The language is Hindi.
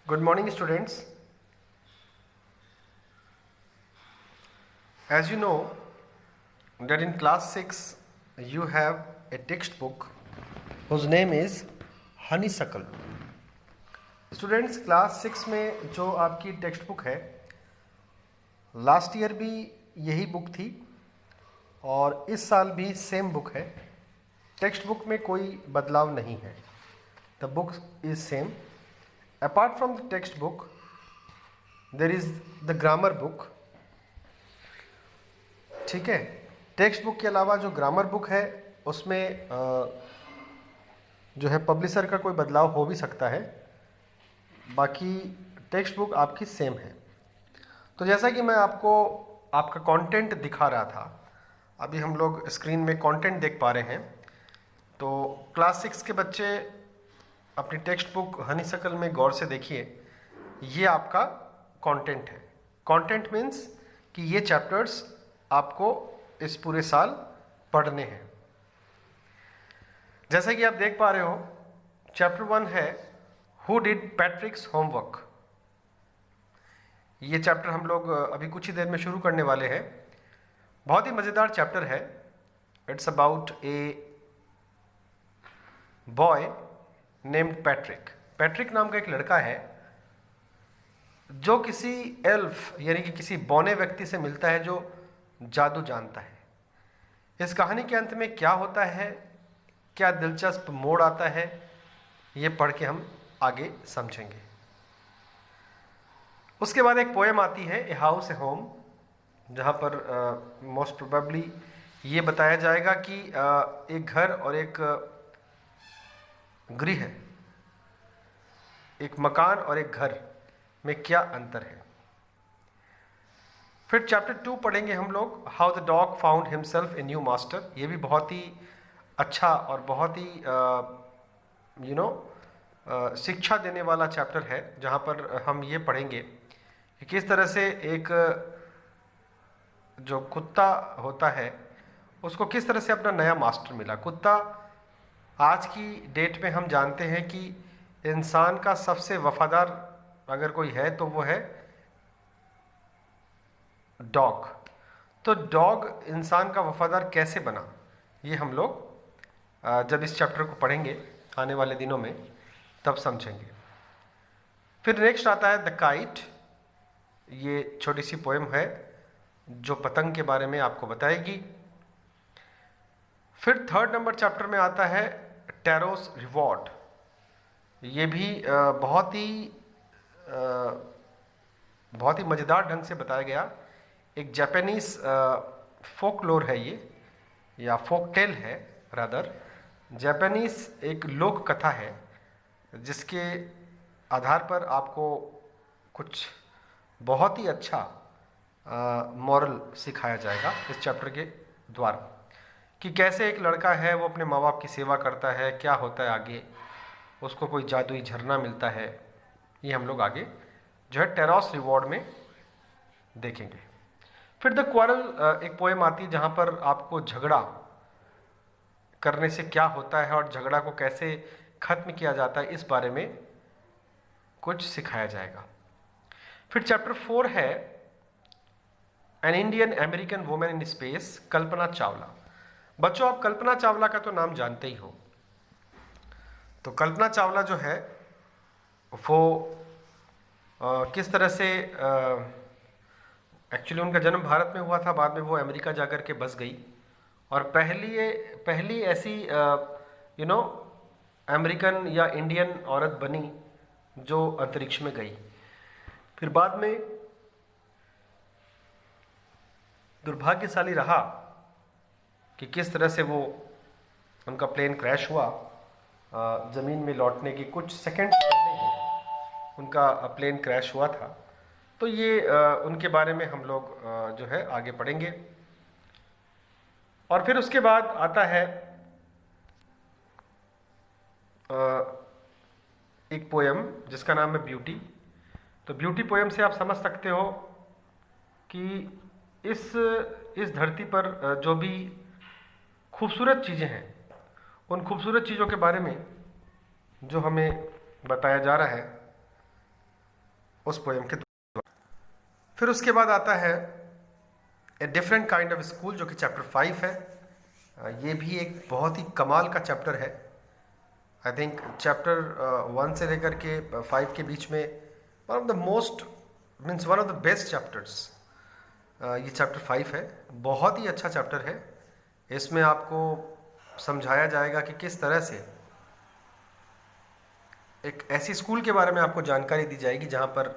Good morning, students. As you know that in class 6 you have a textbook whose name is Honeysuckle. Students, class 6 में जो आपकी टेक्स्ट बुक है, लास्ट ईयर भी यही बुक थी और इस साल भी सेम बुक है. टेक्स्ट बुक में कोई बदलाव नहीं है. The book is same. Apart from the text book there is the grammar book. ठीक है. टेक्स्ट बुक के अलावा जो ग्रामर बुक है उसमें जो है पब्लिशर का कोई बदलाव हो भी सकता है. बाकी टेक्स्ट बुक आपकी सेम है. तो जैसा कि मैं आपको आपका कंटेंट दिखा रहा था, अभी हम लोग स्क्रीन में कंटेंट देख पा रहे हैं. तो क्लास 6 के बच्चे अपनी टेक्स्ट बुक हनीसकल में गौर से देखिए. ये आपका कंटेंट है. कंटेंट मीन्स कि ये चैप्टर्स आपको इस पूरे साल पढ़ने हैं. जैसा कि आप देख पा रहे हो, चैप्टर 1 है हु डिड पैट्रिक्स होमवर्क. ये चैप्टर हम लोग अभी कुछ ही देर में शुरू करने वाले हैं. बहुत ही मज़ेदार चैप्टर है. It's about a boy named Patrick. Patrick नाम का एक लड़का है जो किसी एल्फ यानी कि किसी बौने व्यक्ति से मिलता है जो जादू जानता है. इस कहानी के अंत में क्या होता है, क्या दिलचस्प मोड़ आता है, ये पढ़ के हम आगे समझेंगे. उसके बाद एक पोएम आती है ए हाउस ए होम, जहाँ पर मोस्ट प्रोबेबली ये बताया जाएगा कि एक घर और एक गृह, एक मकान और एक घर में क्या अंतर है. फिर चैप्टर 2 पढ़ेंगे हम लोग, how the dog found himself a new master. ये भी बहुत ही अच्छा और बहुत ही शिक्षा देने वाला चैप्टर है, जहाँ पर हम ये पढ़ेंगे कि किस तरह से एक जो कुत्ता होता है उसको किस तरह से अपना नया मास्टर मिला. कुत्ता आज की डेट में हम जानते हैं कि इंसान का सबसे वफादार अगर कोई है तो वो है डॉग. तो डॉग इंसान का वफादार कैसे बना, ये हम लोग जब इस चैप्टर को पढ़ेंगे आने वाले दिनों में तब समझेंगे. फिर नेक्स्ट आता है द काइट. ये छोटी सी पोएम है जो पतंग के बारे में आपको बताएगी. फिर थर्ड नंबर चैप्टर में आता है टैरोस रिवॉर्ड. ये भी बहुत ही मज़ेदार ढंग से बताया गया. एक जापानीज फोकलोर है ये, या फोक टेल है रादर. जापानीज एक लोक कथा है जिसके आधार पर आपको कुछ बहुत ही अच्छा मॉरल सिखाया जाएगा इस चैप्टर के द्वारा, कि कैसे एक लड़का है वो अपने माँ बाप की सेवा करता है, क्या होता है आगे, उसको कोई जादुई झरना मिलता है. ये हम लोग आगे जो है टेरोस रिवॉर्ड में देखेंगे. फिर द क्वारल एक पोएम आती है जहाँ पर आपको झगड़ा करने से क्या होता है और झगड़ा को कैसे खत्म किया जाता है इस बारे में कुछ सिखाया जाएगा. फिर चैप्टर 4 है an Indian American women in space, Kalpana Chawla. बच्चों, आप कल्पना चावला का तो नाम जानते ही हो. तो कल्पना चावला जो है वो किस तरह से एक्चुअली उनका जन्म भारत में हुआ था, बाद में वो अमेरिका जाकर के बस गई और पहली ऐसी अमेरिकन या इंडियन औरत बनी जो अंतरिक्ष में गई. फिर बाद में दुर्भाग्यशाली रहा कि किस तरह से वो उनका प्लेन क्रैश हुआ. ज़मीन में लौटने की कुछ सेकंड्स पहले ही उनका प्लेन क्रैश हुआ था. तो ये उनके बारे में हम लोग जो है आगे पढ़ेंगे. और फिर उसके बाद आता है एक पोएम जिसका नाम है ब्यूटी. तो ब्यूटी पोएम से आप समझ सकते हो कि इस धरती पर जो भी खूबसूरत चीज़ें हैं, उन खूबसूरत चीज़ों के बारे में जो हमें बताया जा रहा है उस पोएम के द्वारा। फिर उसके बाद आता है a different kind of school, जो कि चैप्टर 5 है। ये भी एक बहुत ही कमाल का चैप्टर है। आई थिंक चैप्टर 1 से लेकर के 5 के बीच में one of the most means one of the best chapters ये चैप्टर 5 है। बहुत ही अच्छा चैप्टर है। इसमें आपको समझाया जाएगा कि किस तरह से एक ऐसी स्कूल के बारे में आपको जानकारी दी जाएगी जहाँ पर